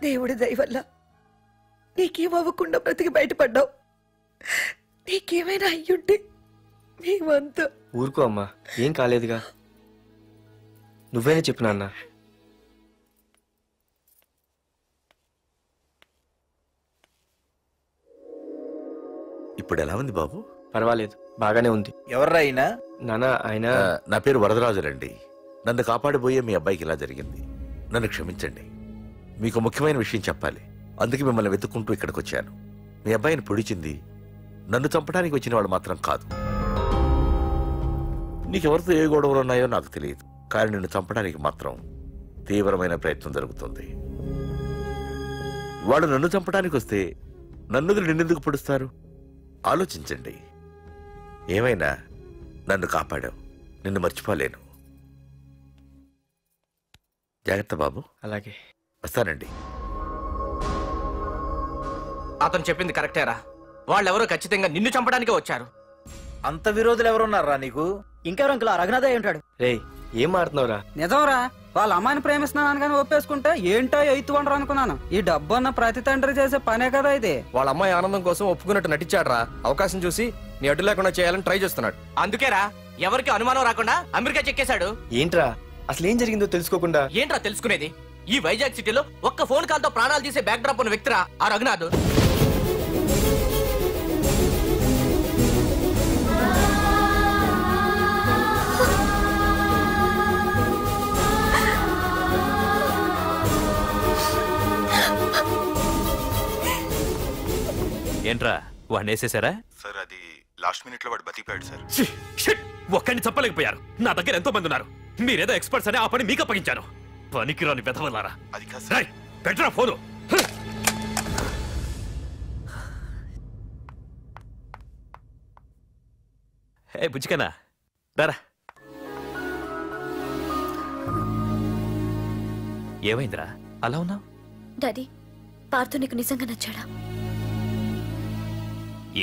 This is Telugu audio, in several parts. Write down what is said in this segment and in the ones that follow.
దేవుడి దయ వల్ల నీకేమవ్వకుండా బ్రతికి బయటపడ్డావు. నీకేమైనా అయ్యుంటే మేమంతా. ఊరుకో అమ్మా, ఏం కాలేదుగా. నువ్వేనే చెప్పు నాన్న. ఇప్పుడు ఎలా ఉంది బాబు? పర్వాలేదు, బాగానే ఉంది. ఎవర్రా అయినా? నాన్న ఆయన నా పేరు వరదరాజులండి. నన్ను కాపాడిపోయే మీ అబ్బాయికి ఇలా జరిగింది. నన్ను క్షమించండి. మీకు ముఖ్యమైన విషయం చెప్పాలి. అందుకే మిమ్మల్ని వెతుక్కుంటూ ఇక్కడికి వచ్చాను. మీ అబ్బాయిని పొడిచింది నన్ను చంపడానికి వచ్చిన వాడు మాత్రం కాదు. నీకెవరితో ఏ గొడవలు ఉన్నాయో నాకు తెలియదు, కానీ నిన్ను చంపడానికి మాత్రం తీవ్రమైన ప్రయత్నం జరుగుతుంది. వాడు నన్ను చంపడానికి వస్తే నన్ను నిన్నెందుకు పొడుస్తారు? ఆలోచించండి. ఏమైనా నన్ను కాపాడావు, నిన్ను మర్చిపోలేను. జాగ్రత్త బాబు. అలాగే, వస్తానండి. అతను చెప్పింది కరెక్టేరా. వాళ్ళెవరో ఖచ్చితంగా నిన్ను చంపడానికే వచ్చారు. అంత విరోధులు ఎవరున్నారా నీకు? ఇంకెవరు అంకుల్? రఘునాథే ఉంటాడు. రే, ఏం మాడుతున్నావురా? నిజంరా, వాళ్ళ అమ్మాయిని ప్రేమిస్తున్నాను కానీ ఒప్పేసుకుంటే ఏంటో ఎయిత్ వండరు అనుకున్నాను. ఈ డబ్బు అన్న ప్రతి తండ్రి చేసే పనే కదా ఇది. వాళ్ళ అమ్మాయి ఆనందం కోసం ఒప్పుకున్నట్టు నటించాడ్రా. అవకాశం చూసి నీ అడ్డు లేకుండా చేయాలని ట్రై చేస్తున్నాడు. అందుకేరా ఎవరికి అనుమానం రాకుండా అమెరికా చెక్కేశాడు. ఏంట్రా అసలు ఏం జరిగిందో తెలుసుకోకుండా? ఏంట్రా తెలుసుకునేది? ఈ వైజాగ్ సిటీలో ఒక్క ఫోన్ కాల్ తో ప్రాణాలు తీసే బ్యాక్ డ్రాప్ ఉన్న వ్యక్తిరా ఆ రఘునాథ్. ఏంట్రా వాడిని వేసేసారా? సార్ అది లాస్ట్ మినిట్ లో వాడు బతికిపోయాడు సార్. ఒక్కడిని చంపలేకపోయారు. నా దగ్గర ఎంతో మంది ఉన్నారు. మీరేదో ఎక్స్పర్ట్స్ అని ఆ పని మీకు అప్పగించాను. పనికిరాని వెధవలారా. అది కాదు సార్. పెట్టరా ఫోను. ఏ బుజ్జికన్నా రారా. ఏమైందిరా అలా ఉన్నావు? డాడీ, పార్థు నీకు నిజంగా నచ్చాడా?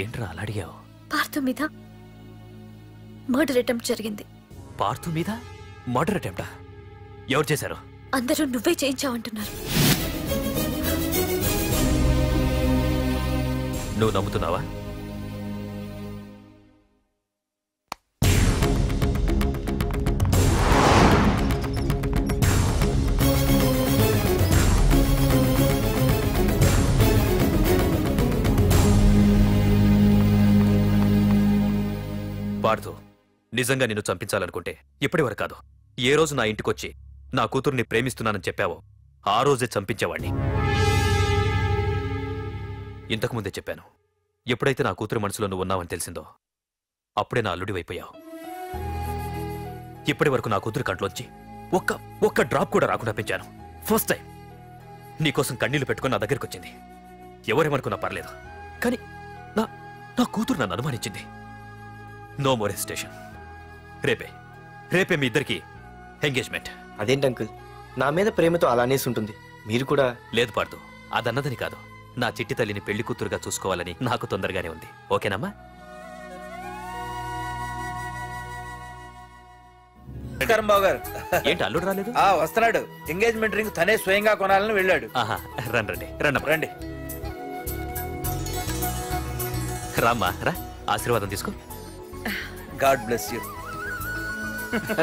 ఏంట్రా అలా అడిగావు? పార్థు మీద మర్డర్ అటెంప్ట్ జరిగింది. పార్థు మీద మర్డర్ అటెంప్టా? ఎవరు చేశారు? అందరూ నువ్వే చేయించావంటున్నారు. నువ్వు నమ్ముతున్నావా? పార్థు, నిజంగా నిన్ను చంపించాలనుకుంటే ఇప్పటివరకు కాదు, ఏ రోజు నా ఇంటికొచ్చి నా కూతుర్ని ప్రేమిస్తున్నానని చెప్పావో ఆ రోజే చంపించేవాణ్ణి. ఇంతకుముందే చెప్పాను, ఎప్పుడైతే నా కూతురు మనసులో నువ్వు ఉన్నావని తెలిసిందో అప్పుడే నా అల్లుడివైపోయావు. ఇప్పటి వరకు నా కూతురు కంట్లోంచి ఒక్క డ్రాప్ కూడా రాకుండా పెంచాను. ఫస్ట్ టైం నీకోసం కన్నీళ్లు పెట్టుకుని నా దగ్గరికి వచ్చింది. ఎవరేమనుకున్నా పర్లేదు, కానీ నా కూతురు నన్ను అనుమానించింది. No more hesitation. రేపే మీ ఇద్దరికి ఎంగేజ్మెంట్. అదేంటి అంకుల్, నా మీద ప్రేమతో అలానేసి ఉంటుంది. మీరు కూడా? లేదు పార్థు, అదన్నదని కాదు. నా చిట్టి తల్లిని పెళ్లి కూతురుగా చూసుకోవాలని నాకు తొందరగానే ఉంది. ఓకేనమ్మా? ఏంటి అల్లుడు రాలేదు? వస్తున్నాడు. ఎంగేజ్మెంట్ రింగ్ తనే స్వయంగా కొనాలని వెళ్ళాడు. రండి రండి. రామ్మా రా, ఆశీర్వాదం తీసుకో. God bless you.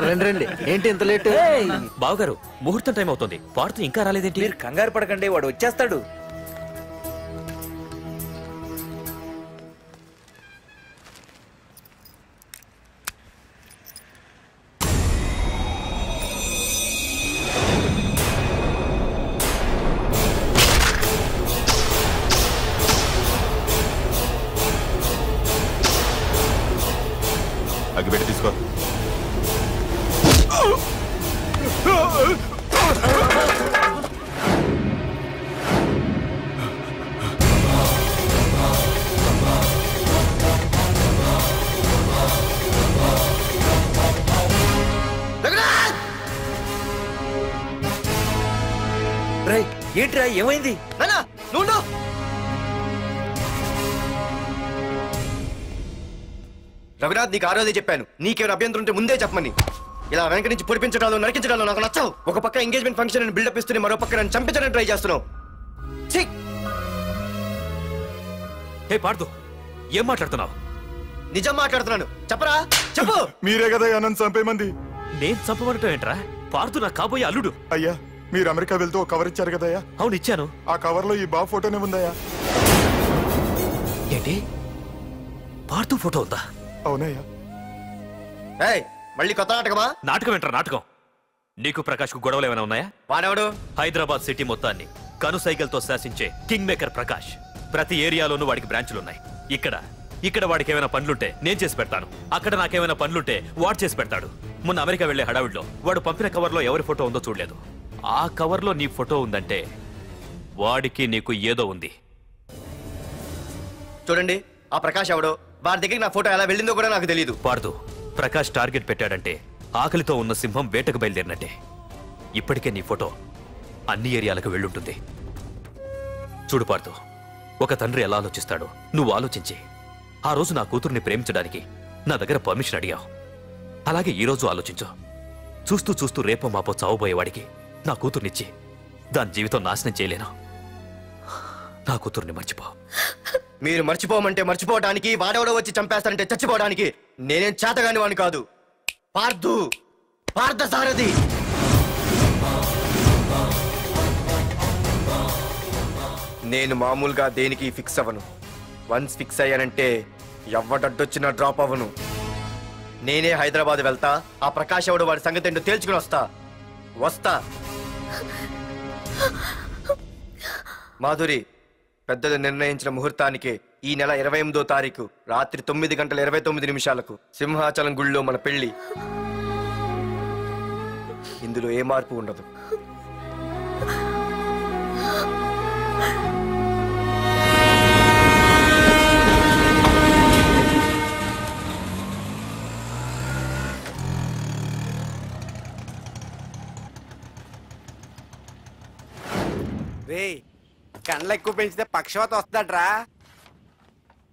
రండి. ఏంటి ఇంత లేట్? బావగారు, ముహూర్తం టైం అవుతుంది. పార్థు ఇంకా రాలేదేంటి? మీరు కంగారు పడకండి, వాడు వచ్చేస్తాడు. అగ్గిపెట్టి తీసుకో. ఏంట్రా ఏమైంది? రఘునాథ్, నీకు ఆ రోజే చెప్పాను, నీకేమైనా అభ్యంతరం ఉంటే ముందే చెప్పమని. ఇలా వెనక నుంచి పొడిపించడాలు నరికించడాలు నాకు నచ్చవు. ఒక పక్క ఎంగేజ్మెంట్ ఫంక్షన్ బిల్డప్ ఇస్తూనే మరో పక్క నన్ను చంపించడానికి ట్రై చేస్తున్నావు. హే పార్దు, ఏం మాట్లాడుతున్నావు? నిజం మాట్లాడుతున్నాను, చెప్పరా చెప్పు. మీరే కదా నన్ను చంపేమంది. నేను చంపబడటం ఏంట్రా? పార్దు నా కాబోయే అల్లుడు. అయ్యా, మీరు అమెరికా వెళ్తూ ఒక కవర్ ఇచ్చారు కదయ్యా. అవును ఇచ్చాను. ఆ కవర్ లో ఈ బాబు ఫోటోనే ఉందయ్యా. ఏంటి, పార్దు ఫోటో ఉందా? అవునయ్యా. మళ్ళీ కొత్త నాటకమా? నాటకం ఏంట్రా నాటకం? నీకు ప్రకాష్ కు గొడవలు ఏమైనా ఉన్నాయా? వాడెవడు? హైదరాబాద్ సిటీ మొత్తాన్ని కను సైకిల్తో శాసించే కింగ్ మేకర్ ప్రకాష్. ప్రతి ఏరియాలోనూ వాడికి బ్రాంచులున్నాయి. ఇక్కడ వాడికి ఏమైనా పనులుంటే నేను చేసి పెడతాను, అక్కడ నాకేమైనా పనులుంటే వాడు చేసి పెడతాడు. మొన్న అమెరికా వెళ్లే హడావిడిలో వాడు పంపిన కవర్లో ఎవరి ఫోటో ఉందో చూడలేదు. ఆ కవర్లో నీ ఫోటో ఉందంటే వాడికి నీకు ఏదో ఉంది. చూడండి, ఆ ప్రకాష్ ఎవడో, వాడి దగ్గరికి నా ఫోటో ఎలా వెళ్ళిందో కూడా నాకు తెలియదు. పార్దు, ప్రకాష్ టార్గెట్ పెట్టాడంటే ఆకలితో ఉన్న సింహం వేటకు బయలుదేరినట్టే. ఇప్పటికే నీ ఫోటో అన్ని ఏరియాలకు వెళ్ళుంటుంది. చూడు పార్దు, ఒక తండ్రి ఎలా ఆలోచిస్తాడో నువ్వు ఆలోచించి ఆ రోజు నా కూతుర్ని ప్రేమించడానికి నా దగ్గర పర్మిషన్ అడిగావు. అలాగే ఈ రోజు ఆలోచించు. చూస్తూ చూస్తూ రేపో మాపో చావబోయేవాడికి నా కూతుర్నిచ్చి దాని జీవితం నాశనం చేయలేను. నా కూతుర్ని మర్చిపో. మీరు మర్చిపోమంటే మర్చిపోవడానికి, వాడెవడో వచ్చి చంపేస్తారంటే చచ్చిపోవడానికి నేనేం చేతగాని వాడిని కాదు. పార్థు, పార్థసారథి. నేను మామూలుగా దేనికి ఫిక్స్ అవ్వను. వన్స్ ఫిక్స్ అయ్యానంటే ఎవ్వడడ్డొచ్చినా డ్రాప్ అవ్వను. నేనే హైదరాబాద్ వెళ్తా, ఆ ప్రకాష్ ఎవడు వాడి సంగతి ఏంటో తేల్చుకుని వస్తా. మాధురి, పెద్దలు నిర్ణయించిన ముహూర్తానికి ఈ నెల 28వ తారీఖు రాత్రి 9:29 సింహాచలం గుళ్ళో మన పెళ్లి. ఇందులో ఏ మార్పు ఉండదు. రే, కండ్లు ఎక్కువ పెంచితే పక్షవాత వస్తుందట్రా.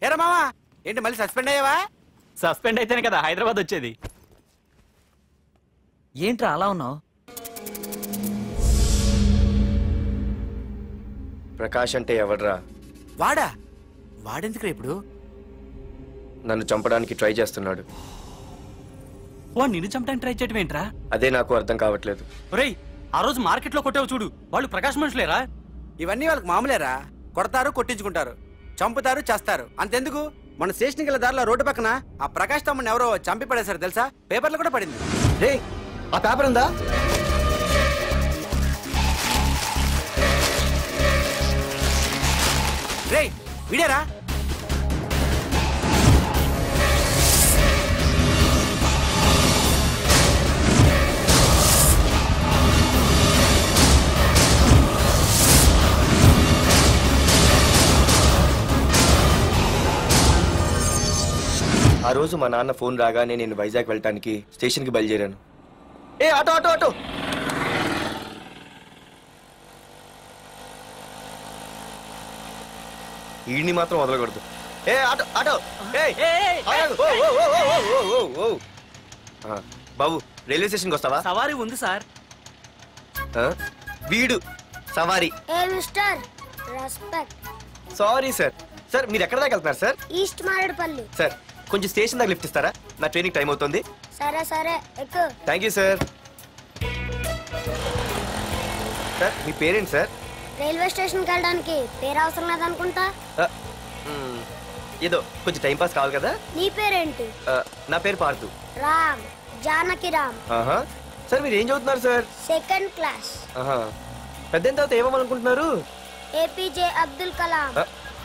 ఏరా మామా, ఏంటి మళ్ళీ సస్పెండ్ అయ్యావా? సస్పెండ్ అయితేనే కదా హైదరాబాద్ వచ్చేది. ఏంట్రా అలా ఉన్నావు? ప్రకాష్ అంటే ఎవడ్రా? వాడెందుకురా ఇప్పుడు? నన్ను చంపడానికి ట్రై చేస్తున్నాడు. వాడు నిన్ను చంపడానికి ట్రై చేయడం ఏంట్రా? అదే నాకు అర్థం కావట్లేదు. ఒరేయ్, ఆ రోజు మార్కెట్లో కొట్టావు చూడు, వాళ్ళు ప్రకాష్ మనుషులేరా? ఇవన్నీ వాళ్ళకి మామూలేరా. కొడతారు, కొట్టించుకుంటారు, చంపుతారు, చేస్తారు. అంతెందుకు, మన స్టేషన్కి వెళ్ళే దారిలో రోడ్డు పక్కన ఆ ప్రకాష్ తమ్ముడిని ఎవరో చంపి పడేశారు తెలుసా? పేపర్లు కూడా పడింది. రే, ఆ పేపర్ ఉందా? రే, వీడేరా? ఆ రోజు మా నాన్న ఫోన్ రాగానే నేను వైజాగ్ వెళ్ళటానికి స్టేషన్కి బయలుదేరాను. Auto auto auto! ఈడిని మాత్రం వదలకూడదు. Auto auto! బాబు, రైల్వే స్టేషన్కి వస్తావా? సవారీ ఉంది సార్. వీడు సవారీ. Sorry sir. సార్, మీరు ఎక్కడ దాకా వెళ్తున్నారు సార్? ఈస్ట్ మారేడుపల్లి. సార్, కొంచెం స్టేషన్ దాకా లిఫ్ట్ ఇస్తారా? నా ట్రైనింగ్ టైం అవుతుంది. సరే సరే, ఎక్కు. Thank you sir. సార్, మీ పేరేంటి సార్? రైల్వే స్టేషన్కి వెళ్ళడానికి పేరు అవసరం లేదనుకుంటా. ఏదో కొంచెం టైం పాస్ కావాలి కదా. నీ పేరేంటి? నా పేరు పార్థు. రామ్, జానకి రామ్. సార్, మీరు ఏం చదువుతున్నారు సార్? Second class. పెద్ద తర్వాత ఏమనుకుంటున్నారు? ఏపీజే అబ్దుల్ కలాం.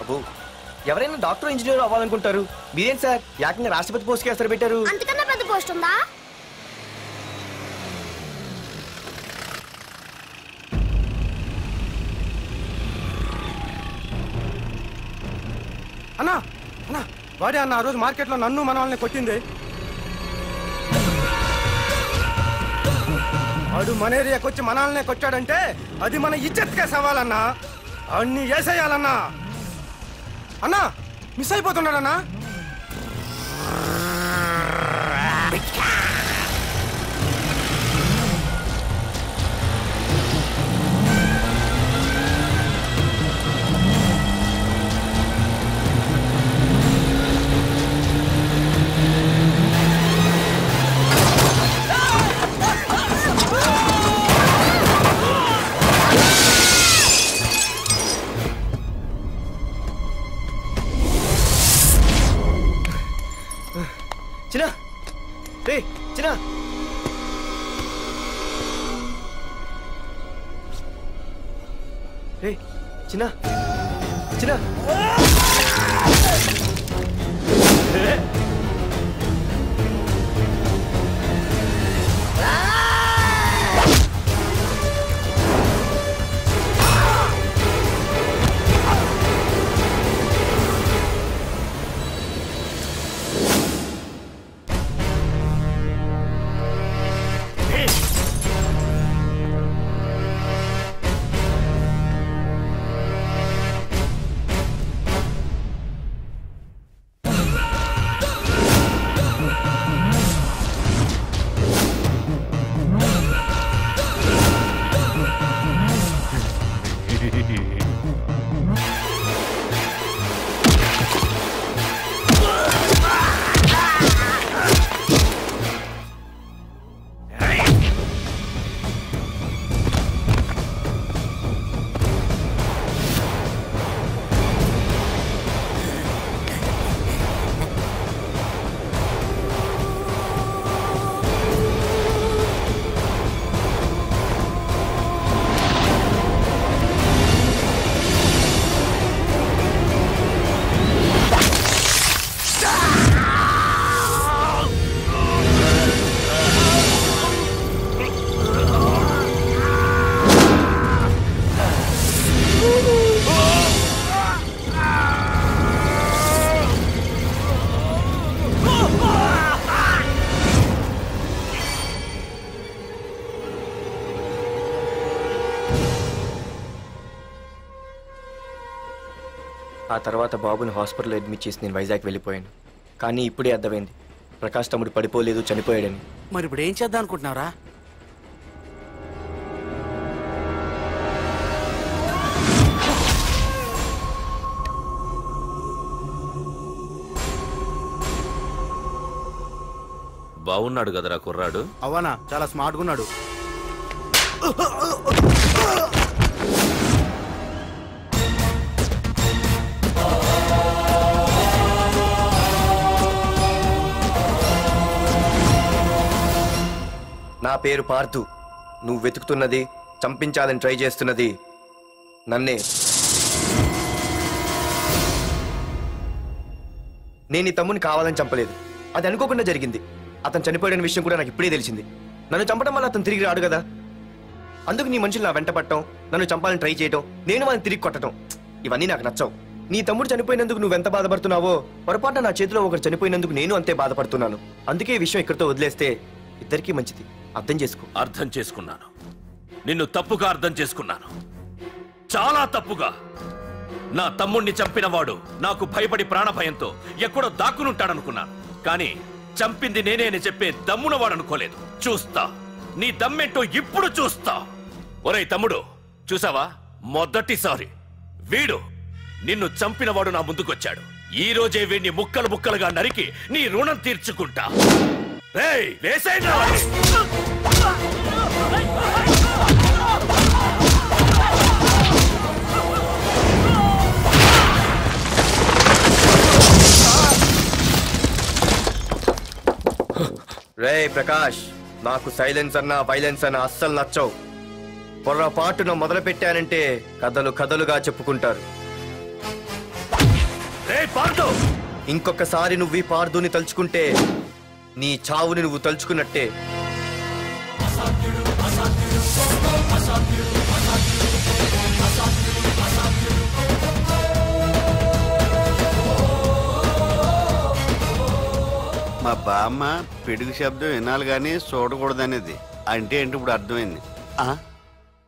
అబ్బో, ఎవరైనా డాక్టర్ ఇంజనీర్ అవ్వాలనుకుంటారు. మీరేం సార్ ఏకంగా రాష్ట్రపతి పోస్ట్ కి ఎసరు పెట్టారు? అంతకన్నా పెద్ద పోస్ట్ ఉందా? అన్నా అన్నా, వాడే అన్న ఆ రోజు మార్కెట్లో నన్ను మన వాళ్ళని కొట్టింది. వాడు మన ఏరియాకి వచ్చి మన వాళ్ళనే కొట్టాడంటే అది మన ఇజ్జత్కే సవాలన్నా. అన్ని వేసేయాలన్నా. అన్నా, మిస్ అయిపోతున్నాడన్నా. రే చిన్న చిన్న ఆ తర్వాత బాబుని హాస్పిటల్లో అడ్మిట్ చేసి నేను వైజాగ్ వెళ్ళిపోయాను. కానీ ఇప్పుడే అర్థమైంది ప్రకాష్ తమ్ముడు పడిపోలేదు, చనిపోయాడని. మరి ఇప్పుడు ఏం చేద్దాం అనుకుంటున్నారా? బాగున్నాడు కదరా కుర్రాడు. అవనా చాలా స్మార్ట్గా ఉన్నాడు. నా పేరు పార్థు. నువ్వు వెతుకుతున్నది, చంపించాలని ట్రై చేస్తున్నది నన్నే. నేను ఈ తమ్ముని కావాలని చంపలేదు, అది అనుకోకుండా జరిగింది. అతను చనిపోయిన విషయం కూడా నాకు ఇప్పుడే తెలిసింది. నన్ను చంపడం వల్ల అతను తిరిగి రాడు కదా, అందుకు నీ మనుషులు నా వెంట పట్టడం, నన్ను చంపాలని ట్రై చేయటం, నేను వాళ్ళని తిరిగి కొట్టడం, ఇవన్నీ నాకు నచ్చవు. నీ తమ్ముడు చనిపోయినందుకు నువ్వెంత బాధపడుతున్నావో, పొరపాటున నా చేతిలో ఒకరు చనిపోయినందుకు నేను అంతే బాధపడుతున్నాను. అందుకే ఈ విషయం ఇక్కడితో వదిలేస్తే ఇద్దరికీ మంచిది. అర్థం చేసుకో. అర్థం చేసుకున్నాను. నిన్ను తప్పుగా అర్థం చేసుకున్నాను, చాలా తప్పుగా. నా తమ్ముణ్ణి చంపినవాడు నాకు భయపడి ప్రాణభయంతో ఎక్కడో దాక్కునుంటాడనుకున్నాను. కానీ చంపింది నేనే అని చెప్పే దమ్మునవాడు అనుకోలేదు. చూస్తా, నీ దమ్మేంటో ఇప్పుడు చూస్తా. ఒరేయ్ తమ్ముడు, చూసావా, మొదటిసారి వీడు నిన్ను చంపినవాడు నా ముందుకొచ్చాడు. ఈ రోజే వీడిని ముక్కలు ముక్కలుగా నరికి నీ రుణం తీర్చుకుంటా. రేయ్, వేసేయండి. రే ప్రకాష్, నాకు సైలెన్స్ అన్నా వైలెన్స్ అన్నా అస్సలు నచ్చవు. పొర్రపాటున మొదలు పెట్టానంటే కథలు కథలుగా చెప్పుకుంటారు. ఇంకొకసారి నువ్వు ఈ పార్థుని తలుచుకుంటే నీ చావుని నువ్వు తలుచుకున్నట్టే. మా బామ్మ పిడుగు శబ్దం వినాలి కానీ చూడకూడదనేది. అంటే ఏంటి ఇప్పుడు అర్థమైంది.